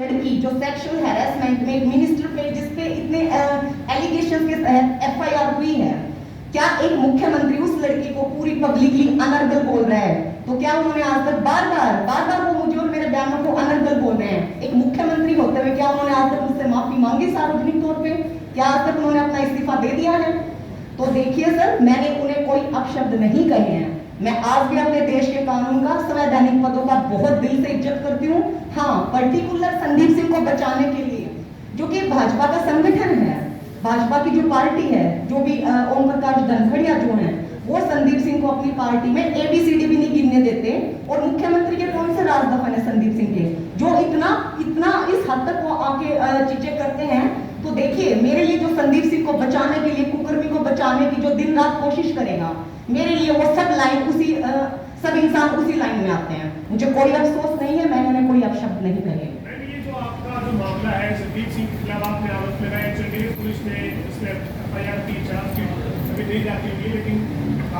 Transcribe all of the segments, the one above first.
लड़की जो sexual harassment में एक मिनिस्टर पे जिसपे इतने एलिगेशन के तहत एफआईआर हुई है, क्या एक मुख्यमंत्री उस लड़की को पूरी पब्लिकली अनर्गल बोल रहा है? तो क्या उन्होंने आज तक बार बार वो मुझे और मेरे बयानों को अनर्गल बोल रहे हैं? एक मुख्यमंत्री होते हुए क्या उन्होंने आज तक मुझसे माफी मांगी सार्वजनिक तौर पे? क्या आज तक उन्होंने अपना इस्तीफा दे दिया है? तो देखिए सर, मैंने उन्हें कोई अपशब्द नहीं कहे हैं। मैं आज भी अपने देश के कानून का, संवैधानिक पदों का बहुत दिल से इज्जत करती हूँ। हाँ, पर्टिकुलर संदीप सिंह को बचाने के लिए, जो कि भाजपा का संगठन है, भाजपा की जो पार्टी है, जो भी ओम प्रकाश धनखड़िया जो हैं, वो संदीप सिंह को अपनी पार्टी में एबीसीडी भी नहीं गिनने देते। और मुख्यमंत्री के कौन से राज दफन है संदीप सिंह के, जो इतना इस हद तक वो आके चीजें करते हैं? तो देखिए, मेरे लिए जो संदीप सिंह को बचाने के लिए, कुकर्मी को बचाने की जो दिन रात कोशिश करेगा, मेरे लिए वो सब इंसान उसी लाइन में आते हैं। मुझे कोई अफसोस नहीं है, मैंने उन्हें कोई अपशब्द नहीं कहे। ये जो आपका जो मामला है संदीप सिंह के खिलाफ आपने आरोप लगाया, चंडीगढ़ पुलिस ने इसमें एफआईआर की चार्जशीट अभी नहीं जाती होगी, लेकिन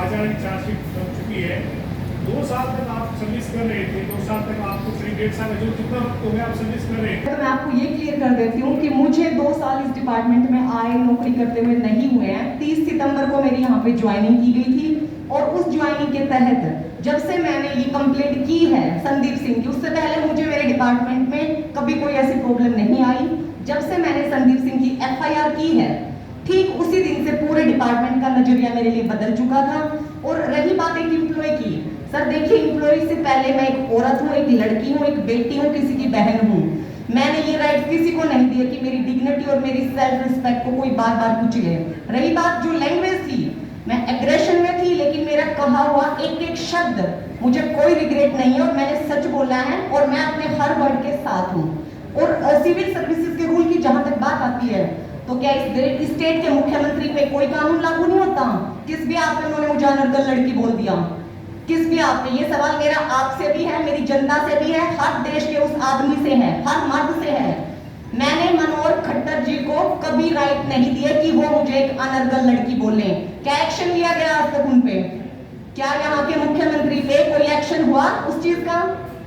आज की चार्जशीट बन चुकी है। 2 साल तक आप सर्विस कर रहे थे, 2 साल तक आपको करीब 1.5 साल जो कितना वक्त हो गया आप सर्विस कर रहे हैं? तो मैं आपको ये क्लियर कर देती हूँ कि मुझे 2 साल इस डिपार्टमेंट में आए नौकरी करते हुए नहीं हुए हैं। 30 सितंबर को मेरी यहाँ पे ज्वाइनिंग की गई थी, और उस ज्वाइनिंग के तहत जब से मैंने ये कंप्लेंट की है संदीप सिंह की, उससे पहले मुझे मेरे डिपार्टमेंट में कभी कोई ऐसी प्रॉब्लम नहीं आई। जब से मैंने संदीप सिंह की एफआईआर की है, ठीक उसी दिन से पूरे डिपार्टमेंट का नजरिया मेरे लिए बदल चुका था। और रही बात एक एम्प्लॉय की, सर देखिए, एम्प्लॉय से पहले मैं एक औरत हूँ, एक लड़की हूँ, एक बेटी हूँ, किसी की बहन हूँ। मैंने ये राइट किसी को नहीं दिया कि मेरी डिग्निटी और मेरी सेल्फ रिस्पेक्ट को कोई बार बार कुचले। रही बात जो लैंग्वेज थी, मैं एग्रेशन में थी, लेकिन मेरा कहा हुआ एक एक शब्द मुझे कोई रिग्रेट नहीं है, और मैंने सच बोला है, और मैं अपने हर वर्ड के साथ हूँ। और सिविल सर्विसेज के रूल की जहां तक बात आती है, तो क्या इस स्टेट के मुख्यमंत्री पे कोई कानून लागू नहीं होता? किस भी आप पे उन्होंने मुझे अनर्गल लड़की बोल दिया? किस भी आप पे? ये सवाल मेरा आपसे भी है, मेरी जनता से भी है, हर देश के उस आदमी से है, हर मर्द से है। मैंने मनोहर खट्टर जी को कभी राइट नहीं दिया कि वो मुझे एक अनर्गल लड़की बोले। क्या एक्शन लिया गया आज तक उन पे? क्या यहाँ के मुख्यमंत्री पे कोई एक्शन हुआ उस चीज का?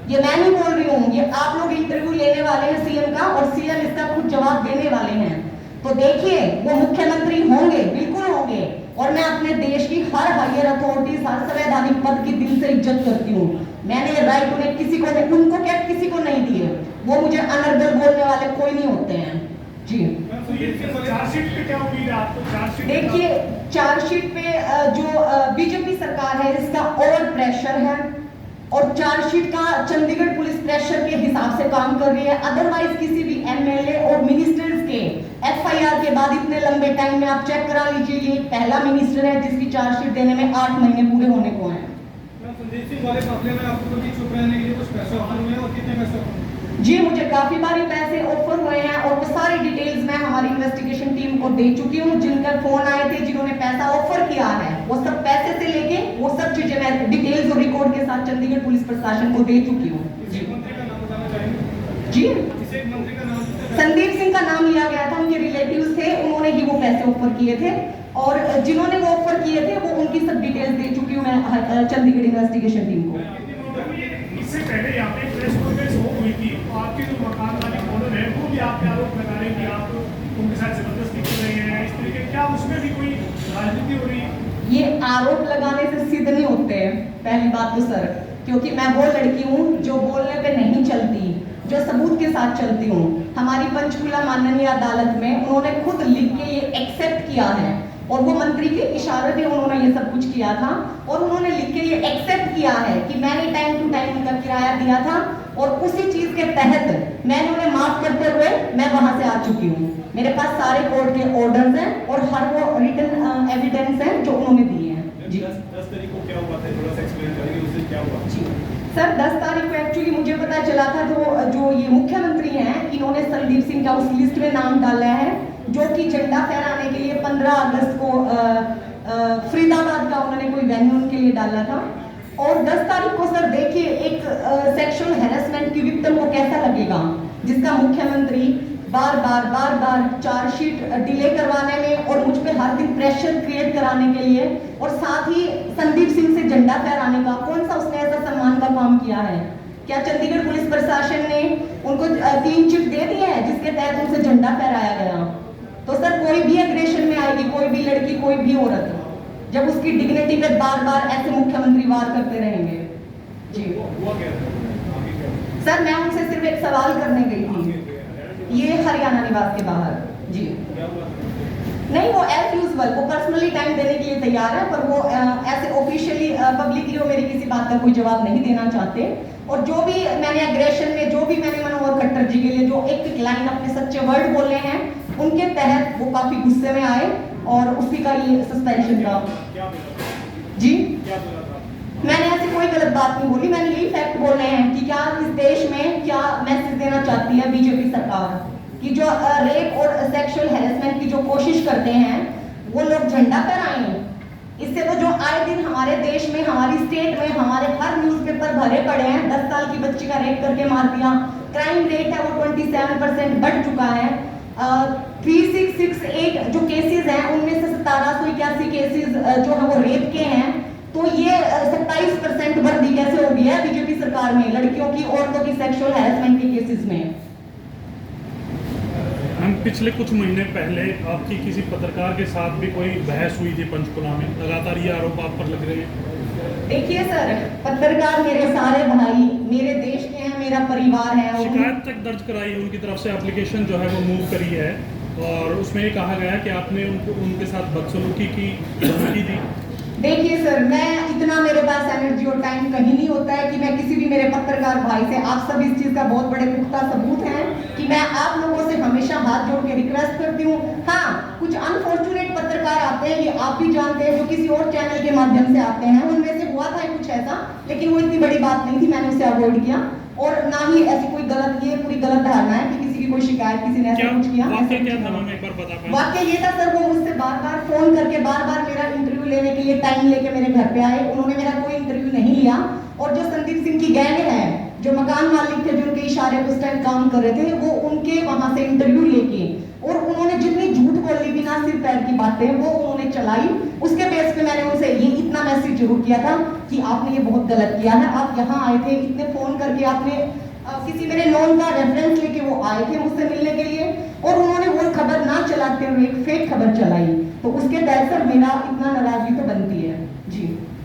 ये मैं नहीं बोल रही हूँ, ये आप लोग इंटरव्यू लेने वाले हैं सीएम का, और सीएम इसका खुद जवाब देने वाले हैं। तो देखिए, वो मुख्यमंत्री होंगे, बिल्कुल होंगे, और मैं अपने देश की हर हायर अथॉरिटी, हर संवैधानिक पद की दिल से इज्जत करती हूँ। मैंने राइट उन्हें किसी को नहीं, उनको क्या किसी को नहीं दिए। वो मुझे अनर्गल बोलने वाले कोई नहीं होते हैं जी। तो ये चार्जशीट पे क्या उम्मीद है आपको? चार्जशीट देखिए, चार्जशीट पे जो बीजेपी सरकार है, इसका और प्रेशर है, और चार्जशीट का चंडीगढ़ पुलिस प्रेशर के हिसाब से काम कर रही है। अदरवाइज किसी भी एमएलए और मिनिस्टर्स के एफआईआर के बाद इतने लंबे टाइम में आप चेक करा लीजिए, ये पहला मिनिस्टर है जिसकी चार्जशीट देने में 8 महीने पूरे होने को हैं। संदीप सिंह वाले मामले में आपको कभी चुप रहने के लिए कुछ पैसे ऑफर हुए हैं, और कितने पैसे? जी, मुझे काफी बार पैसे ऑफर हुए हैं, और वो सारी डिटेल्स मैं हमारी इन्वेस्टिगेशन टीम को दे चुकी हूँ। जिनका फोन आए थे, जिन्होंने पैसा ऑफर किया है, वो सब पैसे से लेके वो सब चीजें मैं डिटेल्स और रिकॉर्ड के साथ चंडीगढ़ पुलिस प्रशासन को दे चुकी हूँ। जी, संदीप सिंह का नाम लिया गया था, उनके रिलेटिव्स थे, उन्होंने ही वो पैसे ऑफर किए थे, और जिन्होंने वो ऑफर किए थे वो उनकी सब डिटेल्स दे चुकी हूँ मैं चंडीगढ़ इन्वेस्टिगेशन टीम को। इससे पहले यहाँ पे प्रेस कॉन्फ्रेंस हो हुई थी, तो आपके जो मकान मालिक ओनर है वो भी आपके आरोप लगा रहे हैं कि आप उनके साथ जबरदस्ती कर रहे हैं, इस तरीके। क्या उसमें भी कोई राजनीति हो रही है? ये आरोप लगाने से सिद्ध नहीं होते हैं, पहली बात तो सर, क्योंकि मैं वो लड़की हूँ जो बोलने पे नहीं चलती, जो सबूत के साथ चलती हूँ। हमारी पंचकुला माननीय अदालत में उन्होंने खुद लिख के ये एक्सेप्ट किया है, और वो मंत्री के इशारे पे उन्होंने ये सब कुछ किया था, और उन्होंने लिख के ये एक्सेप्ट किया है कि मैंने टाइम टू टाइम उनका किराया दिया था, और उसी चीज के तहत मैंने उन्हें माफ करते हुए मैं वहां से आ चुकी हूँ। मेरे पास सारे कोर्ट के ऑर्डर्स हैं, और हर वो रिटन एविडेंस हैं जो उन्होंने दिए हैं। जी, 10 तारीख को क्या हुआ था, थोड़ा सा एक्सप्लेन करेंगे, उससे क्या हुआ? जी सर, 10 तारीख को एक्चुअली मुझे पता चला था, तो जो ये मुख्यमंत्री हैं, इन्होंने संदीप सिंह का उस लिस्ट में नाम डाला है, जो कि झंडा फहराने के लिए 15 अगस्त को फरीदाबाद का उन्होंने कोई वेन्यू उनके लिए डाला था। और 10 तारीख को सर देखिए, एक सेक्सुअल हैरेसमेंट की विक्टिम को कैसा लगेगा, जिसका मुख्यमंत्री बार बार चार्जशीट डिले करवाने में, और मुझ पे हर दिन प्रेशर क्रिएट कराने के लिए, और साथ ही संदीप सिंह से झंडा फहराने का, कौन सा उसने ऐसा सम्मान का काम किया है? क्या चंडीगढ़ पुलिस प्रशासन ने उनको क्लीन चिट दे दी है जिसके तहत उनसे झंडा फहराया गया? तो सर कोई भी एग्रेशन में आएगी, कोई भी लड़की, कोई भी औरत, जब उसकी डिग्निटी पे बार बार ऐसे मुख्यमंत्री वार करते रहेंगे। जी हुआ क्या था? आगे क्या हुआ? सर मैं उनसे सिर्फ एक सवाल करने गई थी, ये हरियाणा निवास के बाहर। जी क्या हुआ? नहीं, वो एज यूजुअल वो पर्सनली टाइम देने के लिए तैयार है, पर वो ऐसे ऑफिशियली पब्लिकली वो मेरी किसी बात का कोई जवाब नहीं देना चाहते। और जो भी मैंने एग्रेशन में, जो भी मैंने मनोहर खट्टर जी के लिए जो एक लाइन अपने सच्चे वर्ड बोले हैं, उनके तहत वो काफी गुस्से में आए और उसी का ये सस्पेंशन था। क्या बोला? जी क्या बोला था? मैंने ऐसी कोई गलत बात नहीं बोली, मैंने यही फैक्ट बोले हैं कि क्या इस देश में क्या मैसेज देना चाहती है बीजेपी सरकार कि जो रेप और सेक्सुअल हैरेसमेंट की जो कोशिश करते हैं वो लोग झंडा फहराएं। इससे तो जो आए दिन हमारे देश में, हमारी स्टेट में, हमारे हर न्यूज़पेपर भरे पड़े हैं, 10 साल की बच्ची का रेप करके मार दिया, क्राइम रेट है वो 27% बढ़ चुका है। 3668 जो केसेस हैं उनमें से 1781 केसेस जो है वो रेप के हैं। तो ये 27% वृद्धि कैसे हो गई है बीजेपी सरकार में लड़कियों की, औरतों की सेक्सुअल हैरेसमेंट के केसेस में? हम पिछले कुछ महीने पहले आपकी किसी पत्रकार के साथ भी कोई बहस हुई थी पंचकुला में, लगातार ये आरोप आप पर लग रहे हैं। देखिए सर, पत्रकार मेरे सारे भाई, मेरे देश के हैं, मेरा परिवार है। शिकायत तक दर्ज कराई है उनकी तरफ से, एप्लीकेशन जो है वो मूव करी है और उसमें ये कहा गया कि आपने उनके साथ बदसलूकी की धमकी दी। देखिए सर, मैं इतना, मेरे पास एनर्जी और टाइम कहीं नहीं होता है कि मैं किसी भी मेरे पत्रकार भाई से, आप सब इस चीज का बहुत बड़े पुख्ता सबूत हैं कि मैं आप लोगों से हमेशा हाथ जोड़ के रिक्वेस्ट करती हूँ। हाँ, कुछ अनफॉर्चुनेट पत्रकार आते हैं, ये आप भी जानते हैं, जो किसी और चैनल के माध्यम से आते हैं, उनमें से हुआ था कुछ ऐसा, लेकिन वो इतनी बड़ी बात नहीं थी, मैंने उसे अवॉइड किया। और ना ही ऐसी कोई गलत, ये पूरी गलत धारणा है कि किसी की कोई शिकायत, किसी ने ऐसा कुछ किया। वाकया क्या था मैम, एक बार बता पाएं? वाकया ये था सर, वो मुझसे बार बार फोन करके बार बार मेरा इंटरव्यू लेने के लिए टाइम लेके मेरे घर पे आए। उन्होंने मेरा कोई इंटरव्यू नहीं लिया और जो संदीप सिंह की गैंग है, जो मकान मालिक थे, जो उनके इशारे पर उस टाइम काम कर रहे थे, वो उनके वहां से इंटरव्यू लेके, और उन्होंने जितनी झूठ बोली, बिना सिर पैर की बातें वो उन्होंने चलाई, उसके बेस पे मैंने उनसे ये इतना मैसेज जरूर किया था कि आपने ये बहुत गलत किया है। आप यहाँ आए थे, इतने फोन करके आपने किसी मेरे नॉन का रेफरेंस लेके वो आए थे मुझसे मिलने के लिए, और उन्होंने वो खबर ना चलाते हुए एक फेक खबर चलाई, तो उसके तहत सर मेरा इतना नाराजगी तो बनती है। जी